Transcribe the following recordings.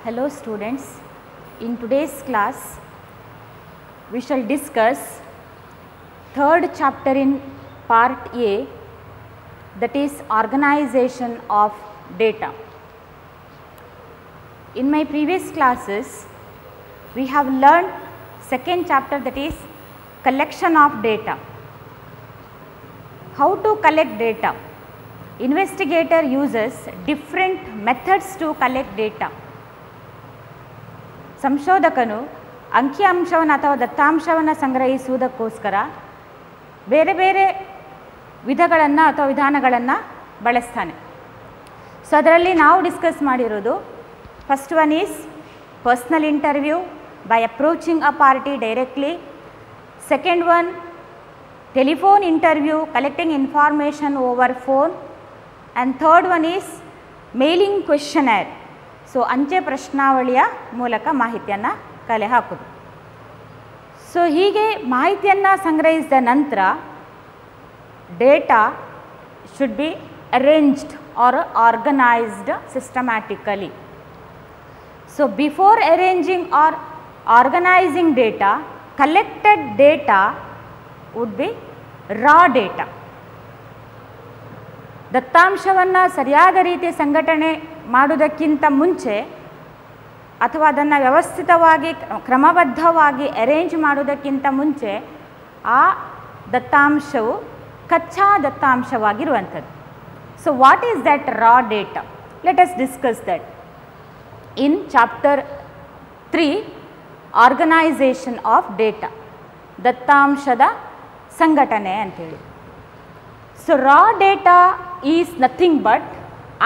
Hello students, in today's class we shall discuss third chapter in part A, that is organization of data. In my previous classes we have learned second chapter, that is collection of data. How to collect data? Investigator uses different methods to collect data. ಸಂಶೋಧಕನು ಅಂಕಿಅಂಶವನ್ನು ಅಥವಾ ದತ್ತಾಂಶವನ್ನು ಸಂಗ್ರಹಿಸುವುದಕ್ಕೋಸ್ಕರ ಬೇರೆ ಬೇರೆ ವಿಧಗಳನ್ನು ಅಥವಾ ವಿಧಾನಗಳನ್ನು ಬಳಸ್ತಾನೆ. So ಅದರಲ್ಲಿ ನಾವು discuss ಮಾಡಿರೋದು first one is personal interview by approaching a party directly. Second one telephone interview collecting information over phone. And third one is mailing questionnaire. So ಅಂಚೆ ಪ್ರಶ್ನಾವಳಿಯ ಮೂಲಕ ಮಾಹಿತಿಯನ್ನು ಕಲೆ ಹಾಕೋದು. ಸೊ ಹೀಗೆ ಮಾಹಿತಿಯನ್ನು ಸಂಗ್ರಹಿಸಿದ ನಂತರ data should be arranged or organised systematically. So before arranging or organising data, collected data would be raw data. ದತ್ತಾಂಶವನ್ನು ಸರಿಯಾದ ರೀತಿ ಸಂಘಟನೆ ಮಾಡುವುದಕ್ಕಿಂತ ಮುಂಚೆ ಅಥವಾ ಅದನ್ನು ವ್ಯವಸ್ಥಿತವಾಗಿ ಕ್ರಮಬದ್ಧವಾಗಿ ಅರೇಂಜ್ ಮಾಡುವುದಕ್ಕಿಂತ ಮುಂಚೆ ಆ ದತ್ತಾಂಶವು ಕಚ್ಚಾ ದತ್ತಾಂಶವಾಗಿರುವಂಥದ್ದು. So what is that raw data? Let us discuss that in chapter 3 organisation of data, ದತ್ತಾಂಶದ ಸಂಘಟನೆ ಅಂಥೇಳಿ. So raw data is nothing but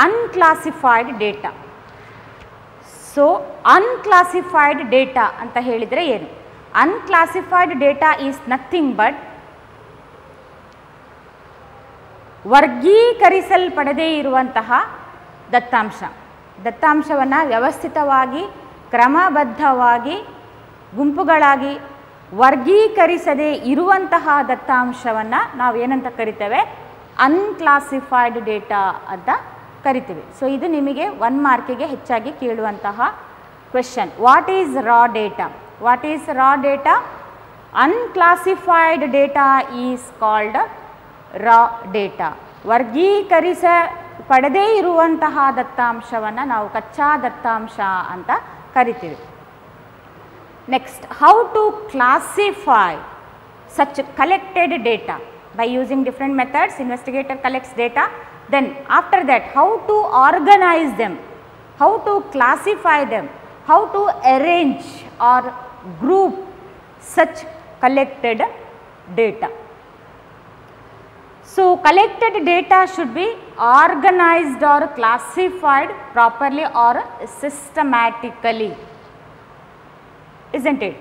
unclassified data. So unclassified data ಅಂತ ಹೇಳಿದರೆ ಏನು? Unclassified data is nothing but ವರ್ಗೀಕರಿಸಲ್ಪಡದೇ ಇರುವಂತಹ ದತ್ತಾಂಶ. ದತ್ತಾಂಶವನ್ನು ವ್ಯವಸ್ಥಿತವಾಗಿ ಕ್ರಮಬದ್ಧವಾಗಿ ಗುಂಪುಗಳಾಗಿ ವರ್ಗೀಕರಿಸದೇ ಇರುವಂತಹ ದತ್ತಾಂಶವನ್ನು ನಾವು ಏನಂತ ಕರಿತೇವೆ? ಅನ್ಕ್ಲಾಸಿಫೈಡ್ ಡೇಟಾ ಅಂತ ಕರಿತೀವಿ. ಸೊ ಇದು ನಿಮಗೆ 1 ಮಾರ್ಕಿಗೆ ಹೆಚ್ಚಾಗಿ ಕೇಳುವಂತಹ question. What is raw data? What is raw data? Unclassified data is called raw data. ವರ್ಗೀಕರಿಸಪಡದೇ ಇರುವಂತಹ ದತ್ತಾಂಶವನ್ನು ನಾವು ಕಚ್ಚಾ ದತ್ತಾಂಶ ಅಂತ ಕರಿತೀವಿ. Next, how to classify such collected data? By using different methods, investigator collects data. Then after that, how to organize them? How to classify them? How to arrange or group such collected data? So collected data should be organized or classified properly or systematically. Isn't it?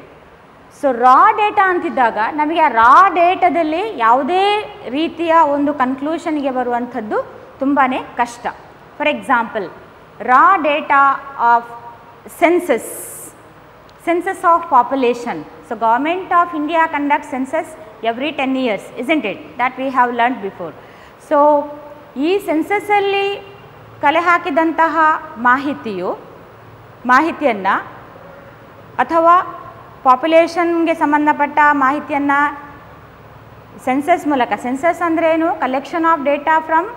So raw data ಅಂತಿದ್ದಾಗ ನಮಗೆ ಆ ರಾ ಡೇಟಾದಲ್ಲಿ ಯಾವುದೇ ರೀತಿಯ ಒಂದು ಕನ್ಕ್ಲೂಷನ್ಗೆ ಬರುವಂಥದ್ದು ತುಂಬಾ ಕಷ್ಟ. For example, raw data of census of population. So government of India conduct census every 10 years, isn't it? That we have learned before. So ಈ ಸೆನ್ಸಸ್ಸಲ್ಲಿ ಕಲೆ ಹಾಕಿದಂತಹ ಮಾಹಿತಿಯನ್ನು ಅಥವಾ ಪಾಪ್ಯುಲೇಷನ್ಗೆ ಸಂಬಂಧಪಟ್ಟ ಮಾಹಿತಿಯನ್ನು ಸೆನ್ಸಸ್ ಮೂಲಕ, ಸೆನ್ಸಸ್ ಅಂದ್ರೇನು? Collection of data from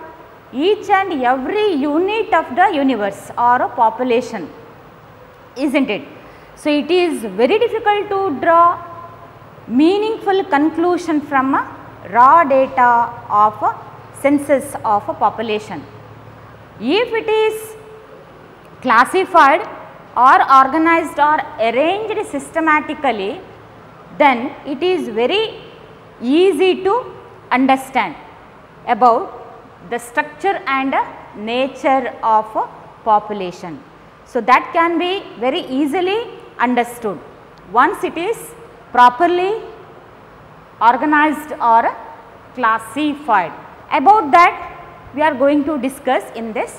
each and every unit of the universe or population, isn't it? So it is very difficult to draw meaningful conclusion from raw data of census of a population. If it is classified or organized or arranged systematically, then it is very easy to understand about the structure and nature of a population. So that can be very easily understood once it is properly organized or classified. About that we are going to discuss in this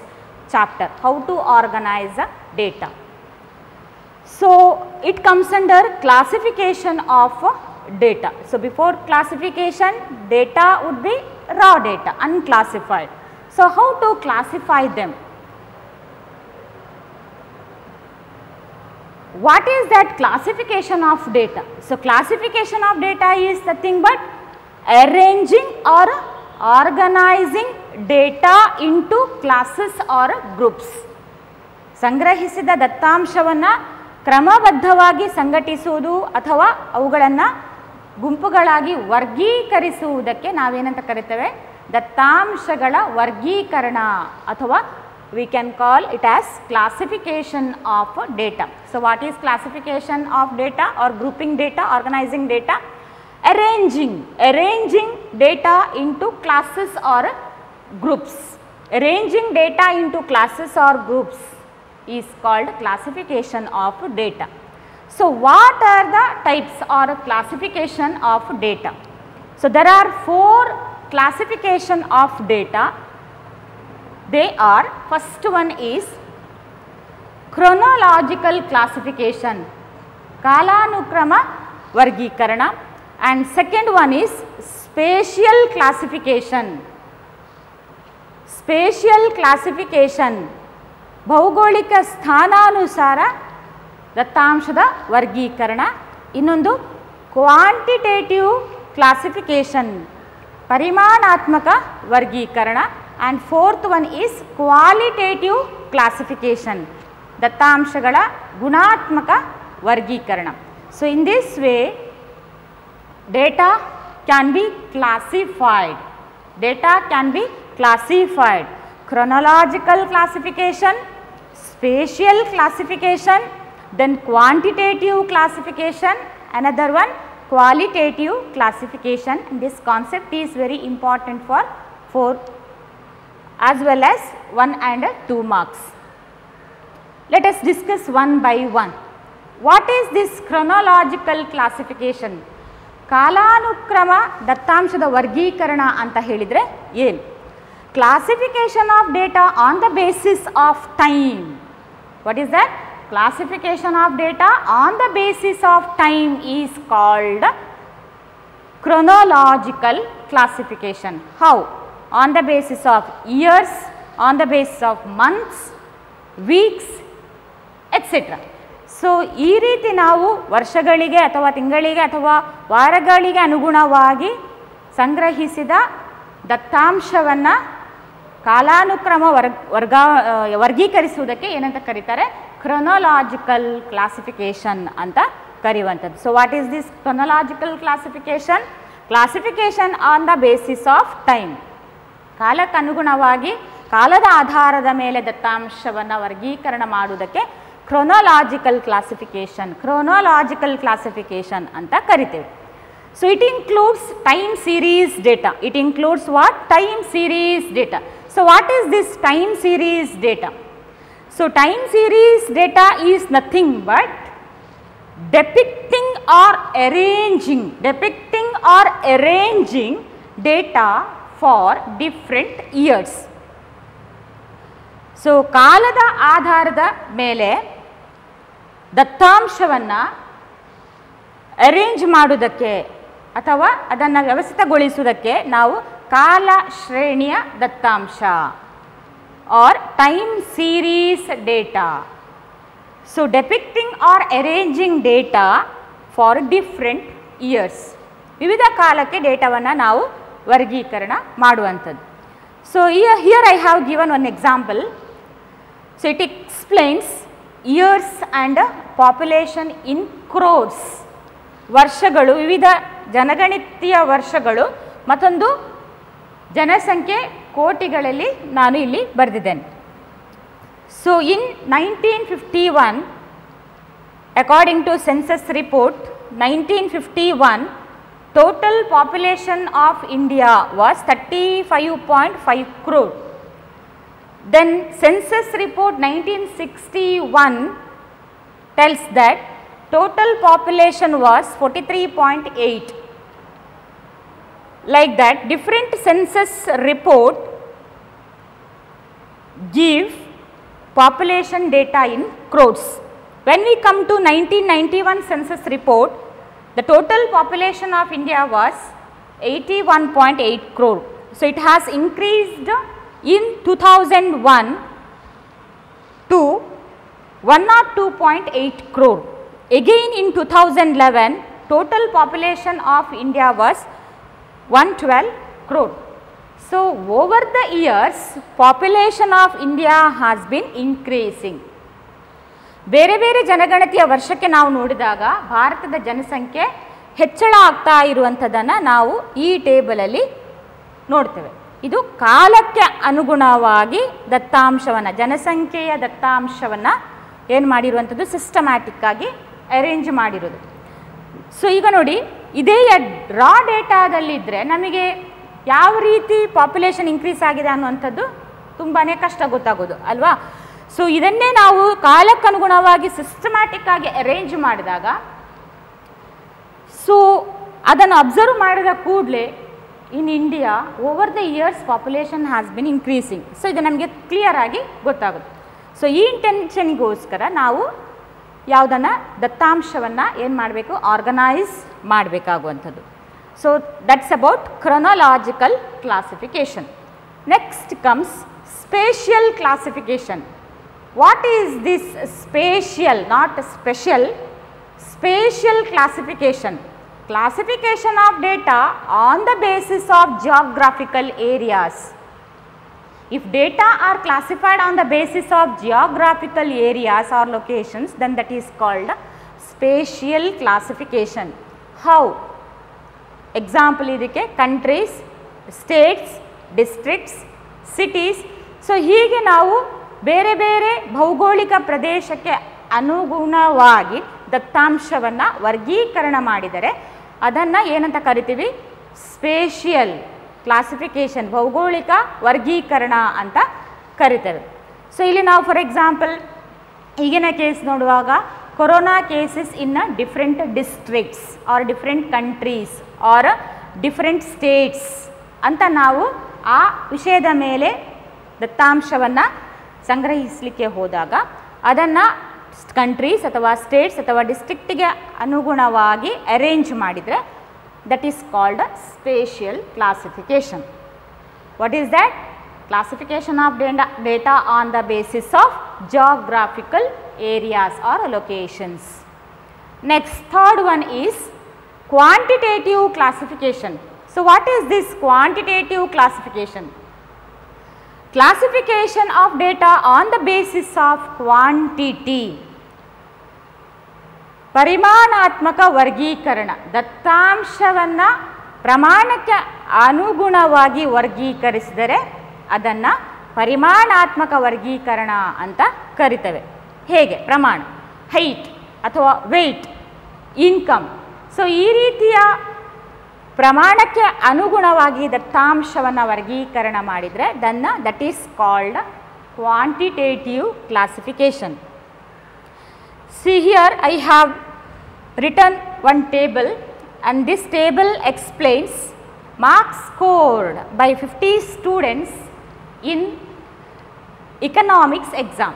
chapter, how to organize data. So it comes under classification of data. So before classification, data would be raw data, unclassified. So how to classify them? what is that classification of data? So, classification of data is nothing but arranging or organizing data into classes or groups. ಸಂಗ್ರಹಿಸಿದ ದತ್ತಾಂಶವನ್ನು ಕ್ರಮಬದ್ಧವಾಗಿ ಸಂಘಟಿಸುವುದು ಅಥವಾ ಅವುಗಳನ್ನು ಗುಂಪುಗಳಾಗಿ ವರ್ಗೀಕರಿಸುವುದಕ್ಕೆ ನಾವೇನಂತ ಕರಿತೇವೆ? ದತ್ತಾಂಶಗಳ ವರ್ಗೀಕರಣ ಅಥವಾ we can call it as classification of data. So, what is classification of data or grouping data, organizing data? Arranging data into classes or groups. Arranging data into classes or groups is called classification of data. So, what are the types or classification of data? So, there are 4 classification of data. They are, first one is chronological classification, ಕಾಲಾನುಕ್ರಮ ವರ್ಗೀಕರಣ, and second one is spatial classification, ಭೌಗೋಳಿಕ ಸ್ಥಾನಾನುಸಾರ ದತ್ತಾಂಶದ ವರ್ಗೀಕರಣ. ಇನ್ನೊಂದು quantitative classification, ಪರಿಮಾಣಾತ್ಮಕ ವರ್ಗೀಕರಣ, and fourth one is qualitative classification, ದತ್ತಾಂಶಗಳ ಗುಣಾತ್ಮಕ ವರ್ಗೀಕರಣ. So, in this way data can be classified. Chronological classification, spatial classification, then quantitative classification, another one qualitative classification. And this concept is very important for 4 as well as 1 and 2 marks. Let us discuss one by one. What is this chronological classification? ಕಾಲಾನುಕ್ರಮ ದತ್ತಾಂಶದ ವರ್ಗೀಕರಣ ಅಂತ ಹೇಳಿದರೆ ಏನು? Classification of data on the basis of time. What is that? Classification of data on the basis of time is called chronological classification. How? On the basis of years, on the basis of months, weeks, etc. So, ಈ ರೀತಿ ನಾವು ವರ್ಷಗಳಿಗೆ ಅಥವಾ ತಿಂಗಳಿಗೆ ಅಥವಾ ವಾರಗಳಿಗೆ ಅನುಗುಣವಾಗಿ ಸಂಗ್ರಹಿಸಿದ ದತ್ತಾಂಶವನ್ನು ಕಾಲಾನುಕ್ರಮ ವರ್ಗೀಕರಿಸುವುದಕ್ಕೆ ಏನಂತ ಕರೀತಾರೆ? ಕ್ರೊನೊಲಾಜಿಕಲ್ ಕ್ಲಾಸಿಫಿಕೇಶನ್ ಅಂತ ಕರೆಯುವಂಥದ್ದು. So, what is this chronological classification? Classification on the basis of time, ಕಾಲಕ್ಕನುಗುಣವಾಗಿ ಕಾಲದ ಆಧಾರದ ಮೇಲೆ ದತ್ತಾಂಶವನ್ನು ವರ್ಗೀಕರಣ ಮಾಡುವುದಕ್ಕೆ ಕ್ರೊನೊಲಾಜಿಕಲ್ ಕ್ಲಾಸಿಫಿಕೇಶನ್ ಅಂತ ಕರಿತೇವೆ. So, it includes time series data. It includes what? Time series data. So, what is this time series data? So, time series data is nothing but depicting or arranging data for different years. So, ಕಾಲದ ಆಧಾರದ ಮೇಲೆ ದತ್ತಾಂಶವನ್ನು arrange ಮಾಡುವುದಕ್ಕೆ ಅಥವಾ ಅದನ್ನು ವ್ಯವಸ್ಥಿತಗೊಳಿಸುವುದಕ್ಕೆ ನಾವು ಕಾಲ ಶ್ರೇಣಿಯ ದತ್ತಾಂಶ or time series data. So, depicting or arranging data for different years, ವಿವಿಧ ಕಾಲಕ್ಕೆ ಡೇಟಾವನ್ನು ನಾವು ವರ್ಗೀಕರಣ ಮಾಡುವಂಥದ್ದು. So, here I have given one example. So, it explains years and population in crores. ವರ್ಷಗಳು, ವಿವಿಧ ಜನಗಣತಿಯ ವರ್ಷಗಳು, ಮತ್ತೊಂದು ಜನಸಂಖ್ಯೆ ಕೋಟಿಗಳಲ್ಲಿ ನಾನು ಇಲ್ಲಿ ಬರೆದಿದ್ದೇನೆ. So, in 1951, according to census report 1951, total population of India was 35.5 crore. Then census report 1961 tells that total population was 43.8. Like that, different census report give population data in crores. When we come to 1991 census report, the total population of India was 81.8 crore. So, it has increased in 2001 to 102.8 crore. Again in 2011, total population of India was 112 crore. So, over the years, population of India has been increasing. ಬೇರೆ ಬೇರೆ ಜನಗಣತಿಯ ವರ್ಷಕ್ಕೆ ನಾವು ನೋಡಿದಾಗ ಭಾರತದ ಜನಸಂಖ್ಯೆ ಹೆಚ್ಚಳ ಆಗ್ತಾ ಇರುವಂಥದ್ದನ್ನು ನಾವು ಈ ಟೇಬಲಲ್ಲಿ ನೋಡ್ತೇವೆ. ಇದು ಕಾಲಕ್ಕೆ ಅನುಗುಣವಾಗಿ ದತ್ತಾಂಶವನ್ನು, ಜನಸಂಖ್ಯೆಯ ದತ್ತಾಂಶವನ್ನು ಏನು ಮಾಡಿರುವಂಥದ್ದು, ಸಿಸ್ಟಮ್ಯಾಟಿಕ್ ಆಗಿ ಅರೇಂಜ್ ಮಾಡಿರೋದು. ಸೊ ಈಗ ನೋಡಿ, ಇದೇ ರಾ ಡೇಟಾದಲ್ಲಿದ್ದರೆ ನಮಗೆ ಯಾವ ರೀತಿ ಪಾಪ್ಯುಲೇಷನ್ ಇನ್ಕ್ರೀಸ್ ಆಗಿದೆ ಅನ್ನುವಂಥದ್ದು ತುಂಬಾ ಕಷ್ಟ ಗೊತ್ತಾಗೋದು ಅಲ್ವಾ. ಸೊ ಇದನ್ನೇ ನಾವು ಕಾಲಕ್ಕನುಗುಣವಾಗಿ ಸಿಸ್ಟಮ್ಯಾಟಿಕ್ ಆಗಿ ಅರೇಂಜ್ ಮಾಡಿದಾಗ, ಸೊ ಅದನ್ನು ಅಬ್ಸರ್ವ್ ಮಾಡಿದ ಕೂಡಲೇ in India over the years population has been increasing. So ಇದು ನಮಗೆ ಕ್ಲಿಯರ್ ಆಗಿ ಗೊತ್ತಾಗುತ್ತೆ. ಸೊ ಈ ಇಂಟೆನ್ಷನ್ಗೋಸ್ಕರ ನಾವು ಯಾವುದನ್ನು ದತ್ತಾಂಶವನ್ನು ಏನು ಮಾಡಬೇಕು, ಆರ್ಗನೈಸ್ ಮಾಡಬೇಕಾಗುವಂಥದ್ದು. So that's about chronological classification. Next comes spatial classification. What is this spatial, not special, spatial classification? Classification of data on the basis of geographical areas. If data are classified on the basis of geographical areas or locations, then that is called spatial classification. How? Example ಇದಕ್ಕೆ countries, states, districts, cities. So ಹೀಗೆ ನಾವು ಬೇರೆ ಬೇರೆ ಭೌಗೋಳಿಕ ಪ್ರದೇಶಕ್ಕೆ ಅನುಗುಣವಾಗಿ ದತ್ತಾಂಶವನ್ನು ವರ್ಗೀಕರಣ ಮಾಡಿದರೆ ಅದನ್ನು ಏನಂತ ಕರಿತೀವಿ, ಸ್ಪೇಷಿಯಲ್ ಕ್ಲಾಸಿಫಿಕೇಷನ್, ಭೌಗೋಳಿಕ ವರ್ಗೀಕರಣ ಅಂತ ಕರಿತೇವೆ. ಸೊ ಇಲ್ಲಿ ನಾವು ಫಾರ್ ಎಕ್ಸಾಂಪಲ್ ಈಗಿನ ಕೇಸ್ ನೋಡುವಾಗ corona cases in different districts are different countries are different States ಅಂತ ನಾವು ಆ ವಿಷಯದ ಮೇಲೆ ದತ್ತಾಂಶವನ್ನು ಸಂಗ್ರಹಿಸಲಿಕ್ಕೆ ಹೋದಾಗ ಅದನ್ನು ಕಂಟ್ರೀಸ್ ಅಥವಾ ಸ್ಟೇಟ್ಸ್ ಅಥವಾ ಡಿಸ್ಟ್ರಿಕ್ಟಿಗೆ ಅನುಗುಣವಾಗಿ ಅರೇಂಜ್ ಮಾಡಿದರೆ that is called spatial classification. What is that? Classification of data on the basis of geographical areas or locations. Next, third one is quantitative classification. So what is this quantitative classification? Classification of data on the basis of quantity. ಪರಿಮಾಣಾತ್ಮಕ ವರ್ಗೀಕರಣ, ದತ್ತಾಂಶವನ್ನು ಪ್ರಮಾಣಕ್ಕೆ ಅನುಗುಣವಾಗಿ ವರ್ಗೀಕರಿಸಿದರೆ ಅದನ್ನು ಪರಿಮಾಣಾತ್ಮಕ ವರ್ಗೀಕರಣ ಅಂತ ಕರಿತೇವೆ. ಹೇಗೆ? ಪ್ರಮಾಣ, ಹೈಟ್ ಅಥವಾ ವೆಯ್ಟ್, ಇನ್ಕಮ್. ಸೊ ಈ ರೀತಿಯ ಪ್ರಮಾಣಕ್ಕೆ ಅನುಗುಣವಾಗಿ ದತ್ತಾಂಶವನ್ನು ವರ್ಗೀಕರಣ ಮಾಡಿದರೆ that is called quantitative classification. See here I have written one table and this table explains marks scored by 50 students in economics exam.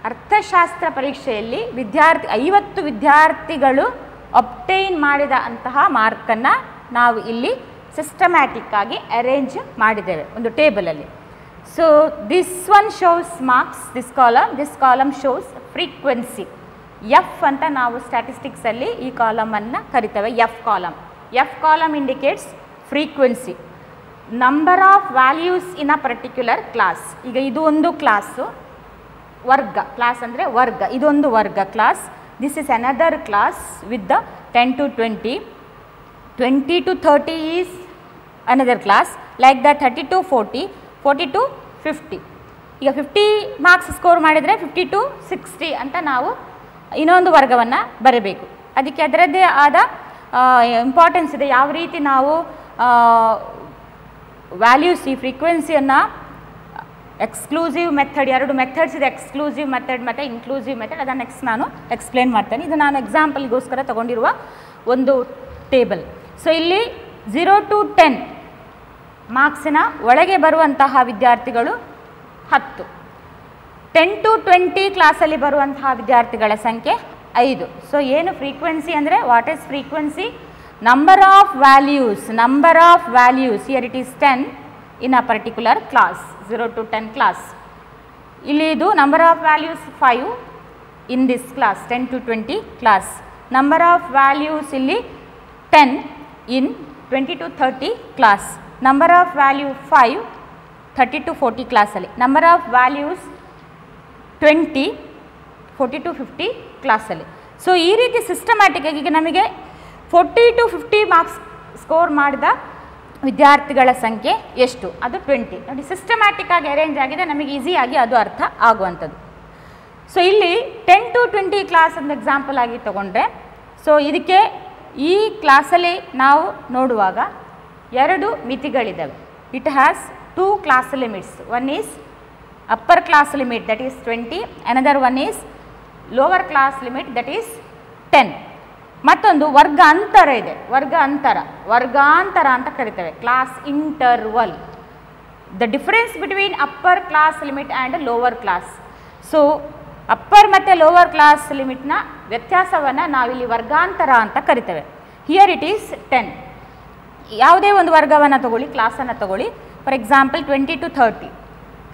ಅರ್ಥಶಾಸ್ತ್ರ ಪರೀಕ್ಷೆಯಲ್ಲಿ 50 ವಿದ್ಯಾರ್ಥಿಗಳು ಅಬ್ಟೈನ್ ಮಾಡಿದ ಅಂತಹ ಮಾರ್ಕನ್ನು ನಾವು ಇಲ್ಲಿ ಸಿಸ್ಟಮ್ಯಾಟಿಕ್ ಆಗಿ ಅರೇಂಜ್ ಮಾಡಿದ್ದೇವೆ ಒಂದು ಟೇಬಲಲ್ಲಿ. So this one shows marks, this column shows frequency. F ಅಂತ ನಾವು ಸ್ಟ್ಯಾಟಿಸ್ಟಿಕ್ಸಲ್ಲಿ ಈ ಕಾಲಮನ್ನು ಕರಿತೇವೆ F column. F column indicates frequency, number of values in a particular class. ಈಗ ಇದು ಒಂದು ಕ್ಲಾಸು, ವರ್ಗ, ಕ್ಲಾಸ್ ಅಂದರೆ ವರ್ಗ, ಇದೊಂದು ವರ್ಗ class. This is another class with the 10 to 20, 20 to 30 is another class, like that 30 to 40, 40 to 50. ಈಗ 50 marks score ಮಾಡಿದರೆ 50 to 60 ಅಂತ ನಾವು ಇನ್ನೊಂದು ವರ್ಗವನ್ನು ಬರಬೇಕು. ಅದಕ್ಕೆ ಅದರದ್ದೇ ಆದ ಇಂಪಾರ್ಟೆನ್ಸ್ ಇದೆ. ಯಾವ ರೀತಿ ನಾವು ವ್ಯಾಲ್ಯೂಸ್, ಈ ಫ್ರೀಕ್ವೆನ್ಸಿಯನ್ನು ಎಕ್ಸ್ಕ್ಲೂಸಿವ್ ಮೆಥಡ್, 2 ಮೆಥಡ್ಸ್ ಇದೆ, ಎಕ್ಸ್ಕ್ಲೂಸಿವ್ ಮೆಥಡ್ ಮತ್ತು ಇನ್ಕ್ಲೂಸಿವ್ ಮೆಥಡ್. ಅದನ್ನು ನೆಕ್ಸ್ಟ್ ನಾನು ಎಕ್ಸ್ಪ್ಲೇನ್ ಮಾಡ್ತೇನೆ. ಇದು ನಾನು ಎಕ್ಸಾಂಪಲ್ಗೋಸ್ಕರ ತಗೊಂಡಿರುವ ಒಂದು ಟೇಬಲ್. ಸೊ ಇಲ್ಲಿ 0 to 10 ಮಾರ್ಕ್ಸಿನ ಒಳಗೆ ಬರುವಂತಹ ವಿದ್ಯಾರ್ಥಿಗಳು 10, 10 to 20 ಕ್ಲಾಸಲ್ಲಿ ಬರುವಂತಹ ವಿದ್ಯಾರ್ಥಿಗಳ ಸಂಖ್ಯೆ 5. ಸೊ ಏನು ಫ್ರೀಕ್ವೆನ್ಸಿ ಅಂದರೆ, what is frequency? Number of values, here it is 10 in a particular class, 0 to 10 class. ಇಲ್ಲಿ ಇದು number of values 5, in this class, 10 to 20 class. Number of values ಇಲ್ಲಿ 10 in 20 to 30 class. Number of value 5 30 to 40 class ಅಲ್ಲಿ. Number of values 20 40 to 50 class ಅಲ್ಲಿ. So ಈ ರೀತಿ systematic ಆಗಿ ನಮಗೆ 40 to 50 marks score ಮಾಡಿದ ವಿದ್ಯಾರ್ಥಿಗಳ ಸಂಖ್ಯೆ ಎಷ್ಟು? ಅದು 20. ನೋಡಿ ಸಿಸ್ಟಮ್ಯಾಟಿಕ್ ಆಗಿ ಅರೇಂಜ್ ಆಗಿದೆ, ನಮಗೆ ಈಸಿಯಾಗಿ ಅದು ಅರ್ಥ ಆಗುವಂಥದ್ದು. ಸೊ ಇಲ್ಲಿ 10 to 20 ಕ್ಲಾಸ್ ಒಂದು ಎಕ್ಸಾಂಪಲ್ ಆಗಿ ತಗೊಂಡ್ರೆ, ಸೊ ಇದಕ್ಕೆ ಈ ಕ್ಲಾಸಲ್ಲಿ ನಾವು ನೋಡುವಾಗ 2 ಮಿತಿಗಳಿದ್ದಾವೆ. It has 2 class limits. One is upper class limit that is 20, another one is lower class limit that is 10. ಮತ್ತೊಂದು ವರ್ಗ ಅಂತರ ಇದೆ, ವರ್ಗಾಂತರ ಅಂತ ಕರಿತೇವೆ, class interval. The difference between upper class limit and lower class. So upper ಮತ್ತು lower class ಲಿಮಿಟ್ನ ವ್ಯತ್ಯಾಸವನ್ನು ನಾವಿಲ್ಲಿ ವರ್ಗಾಂತರ ಅಂತ ಕರಿತೇವೆ. Here it is 10. ಯಾವುದೇ ಒಂದು ವರ್ಗವನ್ನು ತಗೊಳ್ಳಿ, ಕ್ಲಾಸನ್ನು ತಗೊಳ್ಳಿ. For example 20 to 30.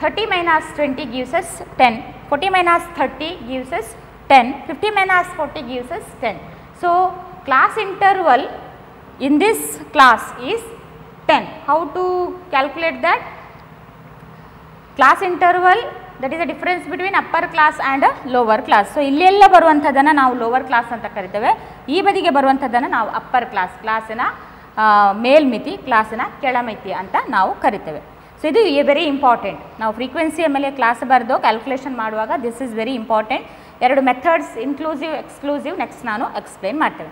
30 minus 20 gives us 10. 40 minus 30 gives us 10. 50 minus 40 gives us 10. So class interval in this class is 10. How to calculate that? Class interval, that is the difference between upper class and lower class. So ಇಲ್ಲೆಲ್ಲ ಬರುವಂಥದ್ದನ್ನು ನಾವು lower class ಅಂತ ಕರಿತೇವೆ, ಈ ಬದಿಗೆ ಬರುವಂಥದ್ದನ್ನು ನಾವು upper class, ಕ್ಲಾಸಿನ ಮೇಲ್ಮಿತಿ, ಕ್ಲಾಸಿನ ಕೆಳಮಿತಿ ಅಂತ ನಾವು ಕರಿತೇವೆ. ಸೊ ಇದು ವೆರಿ ಇಂಪಾರ್ಟೆಂಟ್. ನಾವು ಫ್ರೀಕ್ವೆನ್ಸಿಯ ಮೇಲೆ ಕ್ಲಾಸ್ ಬರೆದು ಕ್ಯಾಲ್ಕುಲೇಷನ್ ಮಾಡುವಾಗ this is very important. 2 methods, inclusive, exclusive, next ನಾನು ಎಕ್ಸ್ಪ್ಲೇನ್ ಮಾಡ್ತೇವೆ.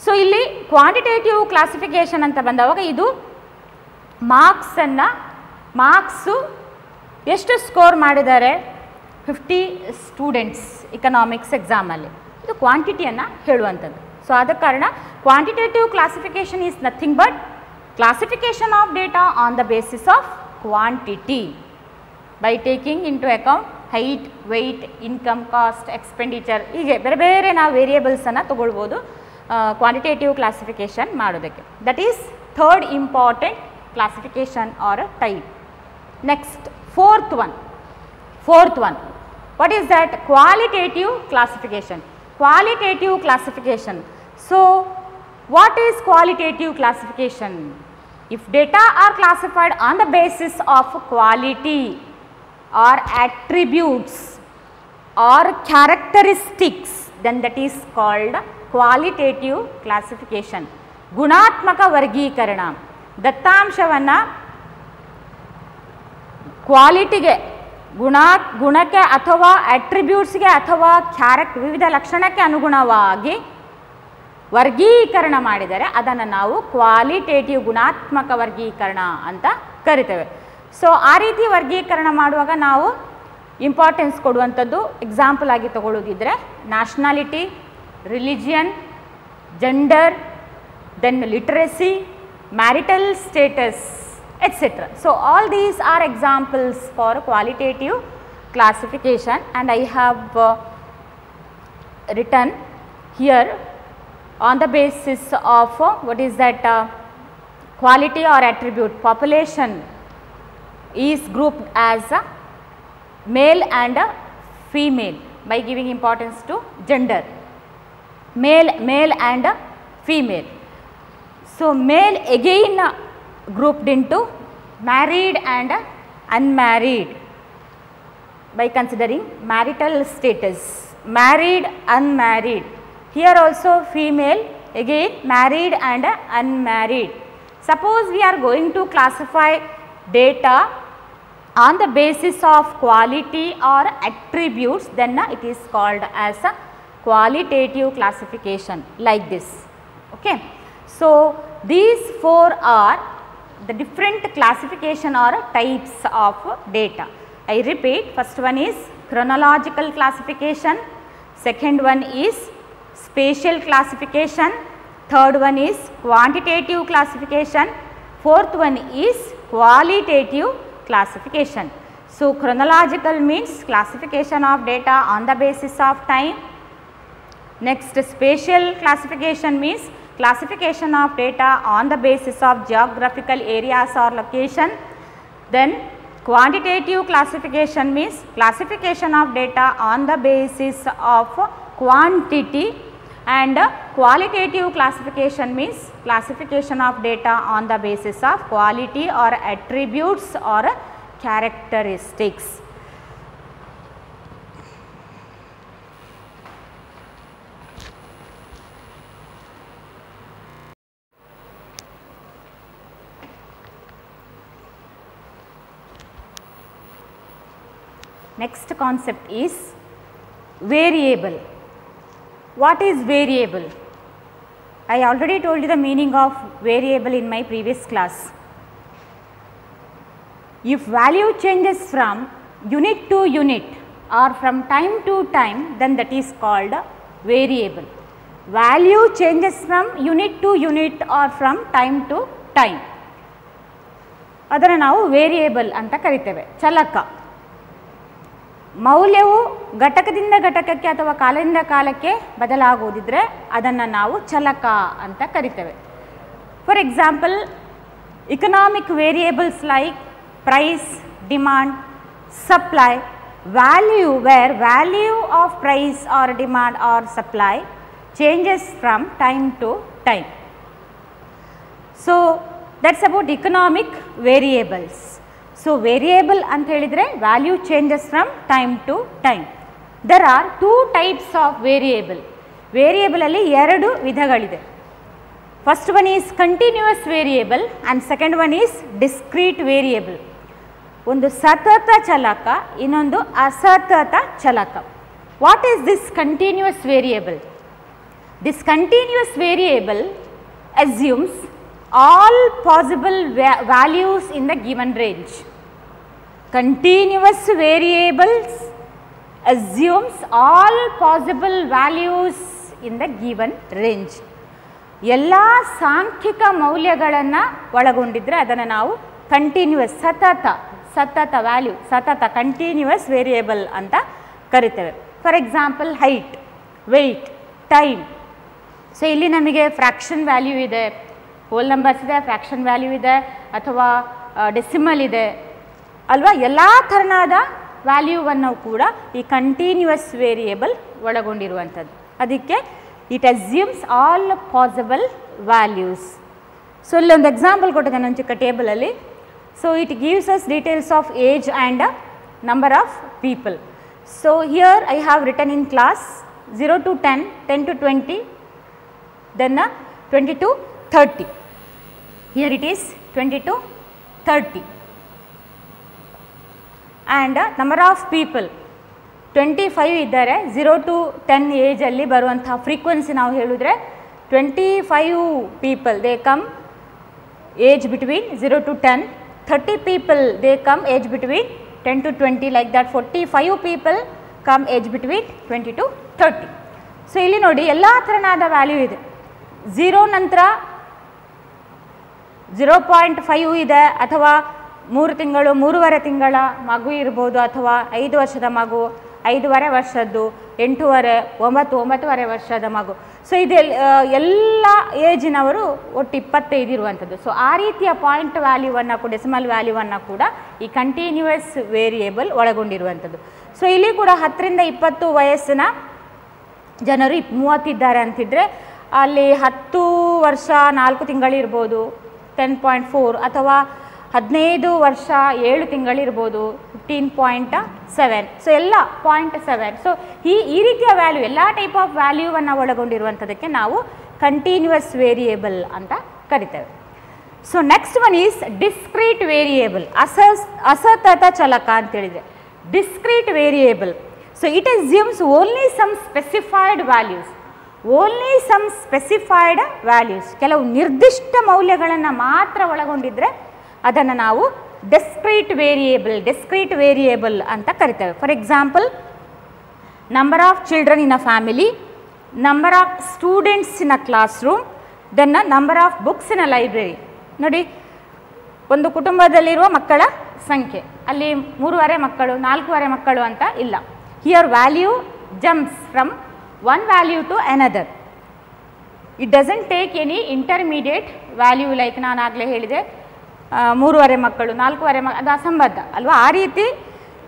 ಸೊ ಇಲ್ಲಿ ಕ್ವಾಂಟಿಟೇಟಿವ್ ಕ್ಲಾಸಿಫಿಕೇಷನ್ ಅಂತ ಬಂದವಾಗ ಇದು ಮಾರ್ಕ್ಸು ಎಷ್ಟು ಸ್ಕೋರ್ ಮಾಡಿದ್ದಾರೆ 50 ಸ್ಟೂಡೆಂಟ್ಸ್ ಇಕನಾಮಿಕ್ಸ್ ಎಕ್ಸಾಮಲ್ಲಿ, ಇದು ಕ್ವಾಂಟಿಟಿಯನ್ನು ಹೇಳುವಂಥದ್ದು. ಸೊ ಆದ ಕಾರಣ quantitative classification is nothing but classification of data on the basis of quantity by taking into account height, weight, income, cost, expenditure. ಹೀಗೆ ಬೇರೆ ಬೇರೆ ನಾವು ವೇರಿಯೇಬಲ್ಸನ್ನು ತಗೊಳ್ಬೋದು ಕ್ವಾಂಟಿಟೇಟಿವ್ ಕ್ಲಾಸಿಫಿಕೇಷನ್ ಮಾಡೋದಕ್ಕೆ. That is third important classification or type. Next fourth one. What is that? Qualitative classification. So what is qualitative classification? If data are classified on the basis of quality or attributes or characteristics, then that is called qualitative classification. ಗುಣಾತ್ಮಕ ವರ್ಗೀಕರಣ. ದತ್ತಾಂಶವನ್ನು ಕ್ವಾಲಿಟಿಗೆ, ಗುಣಕ್ಕೆ ಅಥವಾ ಅಟ್ರಿಬ್ಯೂಟ್ಸ್ಗೆ ಅಥವಾ ವಿವಿಧ ಲಕ್ಷಣಕ್ಕೆ ಅನುಗುಣವಾಗಿ ವರ್ಗೀಕರಣ ಮಾಡಿದರೆ ಅದನ್ನು ನಾವು ಕ್ವಾಲಿಟೇಟಿವ್, ಗುಣಾತ್ಮಕ ವರ್ಗೀಕರಣ ಅಂತ ಕರಿತೇವೆ. ಸೊ ಆ ರೀತಿ ವರ್ಗೀಕರಣ ಮಾಡುವಾಗ ನಾವು ಇಂಪಾರ್ಟೆನ್ಸ್ ಕೊಡುವಂಥದ್ದು, ಎಕ್ಸಾಂಪಲ್ ಆಗಿ ತಗೊಳ್ಳೋದಿದ್ದರೆ nationality, religion, gender, then literacy, marital status, etcetera. So all these are examples for qualitative classification and I have written here on the basis of what is that quality or attribute. Population is grouped as male and female by giving importance to gender. Male and female. So male again grouped into married and unmarried by considering marital status. Married, unmarried. Here also female, again married and unmarried. Suppose we are going to classify data on the basis of quality or attributes, then it is called as a qualitative classification, like this. Okay. So these 4 are the different classification or types of data. I repeat, first one is chronological classification, second one is spatial classification, third one is quantitative classification, fourth one is qualitative classification. So chronological means classification of data on the basis of time. Next, spatial classification means classification of data on the basis of geographical areas or location. Then Quantitative classification means classification of data on the basis of quantity, and qualitative classification means classification of data on the basis of quality or attributes or characteristics. Next concept is variable. What is variable? I already told you the meaning of variable in my previous class. If value changes from unit to unit or from time to time, then that is called variable. Value changes from unit to unit or from time to time. ಅದನ್ನು ನಾವು variable ಅಂತ ಕರಿತೇವೆ. ಚಲಕ. ಮೌಲ್ಯವು ಘಟಕದಿಂದ ಘಟಕಕ್ಕೆ ಅಥವಾ ಕಾಲದಿಂದ ಕಾಲಕ್ಕೆ ಬದಲಾಗುವುದಿದ್ರೆ ಅದನ್ನು ನಾವು ಚಲಕ ಅಂತ ಕರಿತೇವೆ. For example, economic variables like price, demand, supply, value, where value of price or demand or supply changes from time to time. So that's about economic variables. So variable anta helidre value changes from time to time. There are two types of variable. Variable alli eradu vidhagalide. First one is continuous variable and second one is discrete variable. ಒಂದು ಸತತ ಚಲಕ, ಇನ್ನೊಂದು ಅಸತತ ಚಲಕ. What is this continuous variable? This continuous variable assumes all possible values in the given range. Continuous variables assumes all possible values in the given range. ಎಲ್ಲ ಸಾಂಖ್ಯಿಕ ಮೌಲ್ಯಗಳನ್ನು ಒಳಗೊಂಡಿದ್ದರೆ ಅದನ್ನು ನಾವು continuous ಸತತ value, ಸತತ continuous variable ಅಂತ ಕರಿತೇವೆ. For example, height, weight, time. So ಇಲ್ಲಿ ನಮಗೆ ಫ್ರ್ಯಾಕ್ಷನ್ ವ್ಯಾಲ್ಯೂ ಇದೆ, ಹೋಲ್ ನಂಬರ್ಸ್ ಇದೆ, ಫ್ರ್ಯಾಕ್ಷನ್ ವ್ಯಾಲ್ಯೂ ಇದೆ, ಅಥವಾ ಡೆಸಿಮಲ್ ಇದೆ ಅಲ್ವಾ. ಎಲ್ಲ ಥರನಾದ ವ್ಯಾಲ್ಯೂವನ್ನು ಕೂಡ ಈ ಕಂಟಿನ್ಯೂಸ್ ವೇರಿಯೇಬಲ್ ಒಳಗೊಂಡಿರುವಂಥದ್ದು. ಅದಕ್ಕೆ it assumes all possible values. So ಇಲ್ಲೊಂದು ಎಕ್ಸಾಂಪಲ್ ಕೊಟ್ಟಿದ್ದಾನೆ ಒಂದು ಚಿಕ್ಕ ಟೇಬಲಲ್ಲಿ. So it gives us details of age and number of people. So here I have written in class 0 to 10, 10 to 20, then 20 to 30. Here it is 20 to 30. And number of people 25 ಇದ್ದಾರೆ. 0 to 10 age ಅಲ್ಲಿ ಬರುವಂತಹ frequency ನಾವು ಹೇಳಿದ್ರೆ 25 people they come age between 0 to 10. 30 people they come age between 10 to 20, like that 45 people come age between 20 to 30. So ಇಲ್ಲಿ ನೋಡಿ ಎಲ್ಲ ಥರನಾದ value ಇದೆ. 0 ನಂತರ 0.5 ಇದೆ, ಅಥವಾ 3 ತಿಂಗಳು 3.5 ತಿಂಗಳ ಮಗು ಇರ್ಬೋದು, ಅಥವಾ 5 ವರ್ಷದ ಮಗು, 5.5 ವರ್ಷದ್ದು, 8.5, 9.5 ವರ್ಷದ ಮಗು. ಸೊ ಇದು ಎಲ್ಲ ಏಜಿನವರು ಒಟ್ಟು 25 ಇರುವಂಥದ್ದು. ಸೊ ಆ ರೀತಿಯ ಪಾಯಿಂಟ್ ವ್ಯಾಲ್ಯೂವನ್ನು ಕೂಡ, ಡೆಸಿಮಲ್ ವ್ಯಾಲ್ಯೂವನ್ನು ಕೂಡ ಈ ಕಂಟಿನ್ಯೂಯಸ್ ವೇರಿಯೇಬಲ್ ಒಳಗೊಂಡಿರುವಂಥದ್ದು. ಸೊ ಇಲ್ಲಿ ಕೂಡ 10 ರಿಂದ 20 ವಯಸ್ಸಿನ ಜನರು 30 ಇದ್ದಾರೆ ಅಂತಿದ್ರೆ ಅಲ್ಲಿ 10 ವರ್ಷ 4 ತಿಂಗಳಿರ್ಬೋದು 10.4, ಅಥವಾ 15 ವರ್ಷ 7 ತಿಂಗಳಿರ್ಬೋದು 15.7. ಸೊ ಎಲ್ಲ 0.7. ಸೊ ಈ ರೀತಿಯ ವ್ಯಾಲ್ಯೂ, ಎಲ್ಲ ಟೈಪ್ ಆಫ್ ವ್ಯಾಲ್ಯೂವನ್ನು ಒಳಗೊಂಡಿರುವಂಥದ್ದಕ್ಕೆ ನಾವು ಕಂಟಿನ್ಯೂಯಸ್ ವೇರಿಯೇಬಲ್ ಅಂತ ಕರಿತೇವೆ. So next one is discrete variable, ಅಸತತ ಚಲಕ ಅಂತೇಳಿದರೆ discrete variable. So it assumes only some specified values, only some specified values, ಕೆಲವು ನಿರ್ದಿಷ್ಟ ಮೌಲ್ಯಗಳನ್ನು ಮಾತ್ರ ಒಳಗೊಂಡಿದ್ದರೆ ಅದನ್ನು ನಾವು ಡಿಸ್ಕ್ರೀಟ್ ವೇರಿಯೇಬಲ್ ಅಂತ ಕರಿತೇವೆ. For example, number of children in a family, number of students in a class room, then number of books in a library. ನೋಡಿ, ಒಂದು ಕುಟುಂಬದಲ್ಲಿರುವ ಮಕ್ಕಳ ಸಂಖ್ಯೆ, ಅಲ್ಲಿ 3.5 ಮಕ್ಕಳು 4.5 ಮಕ್ಕಳು ಅಂತ ಇಲ್ಲ. Here value jumps from one value to another. It doesn't take any intermediate value, like ನಾನು ಆಗಲೇ ಹೇಳಿದೆ 3.5 ಮಕ್ಕಳು 4.5 ಅದು ಅಸಂಬದ್ಧ ಅಲ್ವಾ. ಆ ರೀತಿ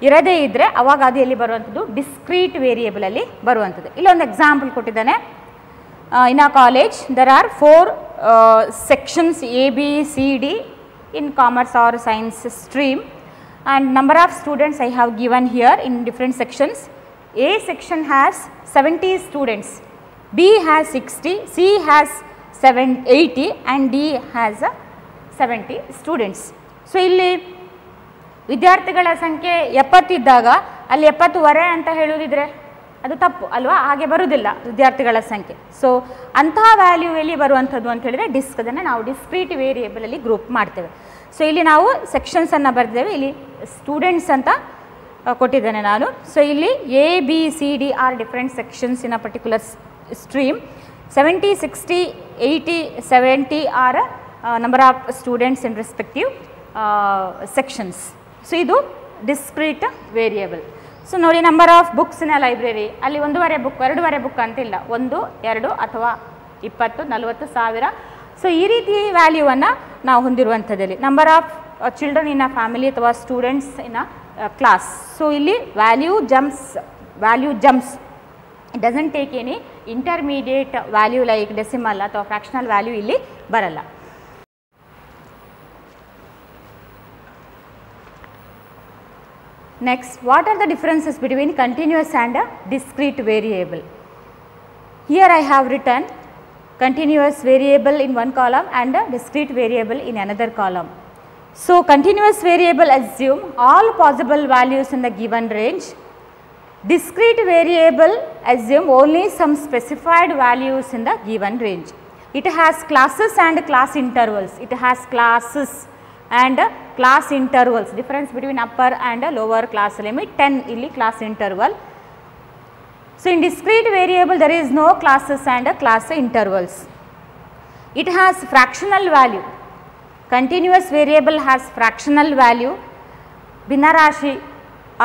ಇರದೇ ಇದ್ದರೆ ಅವಾಗ ಅದು ಎಲ್ಲಿ ಬರುವಂಥದ್ದು, ಡಿಸ್ಕ್ರೀಟ್ ವೇರಿಯೇಬಲಲ್ಲಿ ಬರುವಂಥದ್ದು. ಇಲ್ಲೊಂದು ಎಕ್ಸಾಂಪಲ್ ಕೊಟ್ಟಿದ್ದಾನೆ. In a college there are 4 sections A, B, C, D in commerce or science stream, and number of students I have given here in different sections. A section has 70 students, B has 60, C has 80 and D has 70 students. So ಇಲ್ಲಿ ವಿದ್ಯಾರ್ಥಿಗಳ ಸಂಖ್ಯೆ 70 ಇದ್ದಾಗ ಅಲ್ಲಿ 70 ಅಂತ ಹೇಳುವುದಿದ್ರೆ ಅದು ತಪ್ಪು ಅಲ್ವಾ, ಹಾಗೆ ಬರುವುದಿಲ್ಲ ವಿದ್ಯಾರ್ಥಿಗಳ ಸಂಖ್ಯೆ. ಸೊ ಅಂತಹ ವ್ಯಾಲ್ಯೂ ಎಲ್ಲಿ ಬರುವಂಥದ್ದು ಅಂತ ಹೇಳಿದರೆ ಅದನ್ನು ನಾವು ಡಿಸ್ಕ್ರೀಟ್ ವೇರಿಯೇಬಲಲ್ಲಿ ಗ್ರೂಪ್ ಮಾಡ್ತೇವೆ. ಸೊ ಇಲ್ಲಿ ನಾವು ಸೆಕ್ಷನ್ಸನ್ನು ಬರೆದೇವೆ, ಇಲ್ಲಿ ಸ್ಟೂಡೆಂಟ್ಸ್ ಅಂತ ಕೊಟ್ಟಿದ್ದೇನೆ ನಾನು. ಸೊ ಇಲ್ಲಿ A, B, C, D are different sections in a particular stream. 70, 60, 80, 70 are number of students in respective sections. So ಇದು ಡಿಸ್ಕ್ರೀಟ್ ವೇರಿಯೇಬಲ್. ಸೊ ನೋಡಿ, number of books in a library, ಅಲ್ಲಿ 1.5 ಬುಕ್ 2.5 ಬುಕ್ ಅಂತಿಲ್ಲ, 1, 2 ಅಥವಾ 20, 40,000. So ಈ ರೀತಿ ವ್ಯಾಲ್ಯೂವನ್ನು ನಾವು ಹೊಂದಿರುವಂಥದ್ದಲ್ಲಿ. Number of children in a family ಅಥವಾ students in a class. So ಇಲ್ಲಿ value jumps it doesn't take any intermediate value like decimal ಅಥವಾ ಫ್ರಾಕ್ಷನಲ್ ವ್ಯಾಲ್ಯೂ ಇಲ್ಲಿ ಬರಲ್ಲ. Next, what are the differences between continuous and a discrete variable? Here I have written continuous variable in one column and a discrete variable in another column. So continuous variable assume all possible values in the given range. Discrete variable assume only some specified values in the given range. It has classes and class intervals. It has classes and class intervals. Difference between upper and lower class limit 10 ಇಲ್ಲಿ class interval. So in discrete variable there is no classes and class intervals. It has fractional value. Continuous variable has fractional value. ಭಿನ್ನರಾಶಿ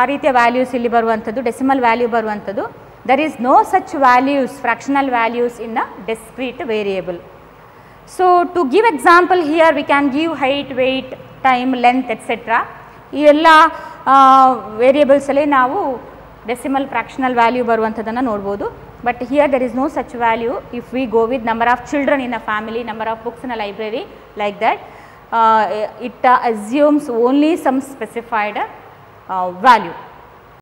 ಆ ರೀತಿಯ values ಇಲ್ಲಿ ಬರುವಂಥದ್ದು, decimal value ಬರುವಂಥದ್ದು. There is no such values, fractional values in a discrete variable. So to give example here we can give height, weight, time, length etc. ಈ ಎಲ್ಲ ವೇರಿಯೇಬಲ್ಸಲ್ಲಿ ನಾವು decimal fractional value ಬರುವಂಥದ್ದನ್ನು ನೋಡ್ಬೋದು. But here there is no such value if we go with number of children in a family, number of books in a library like that. It assumes only some specified value.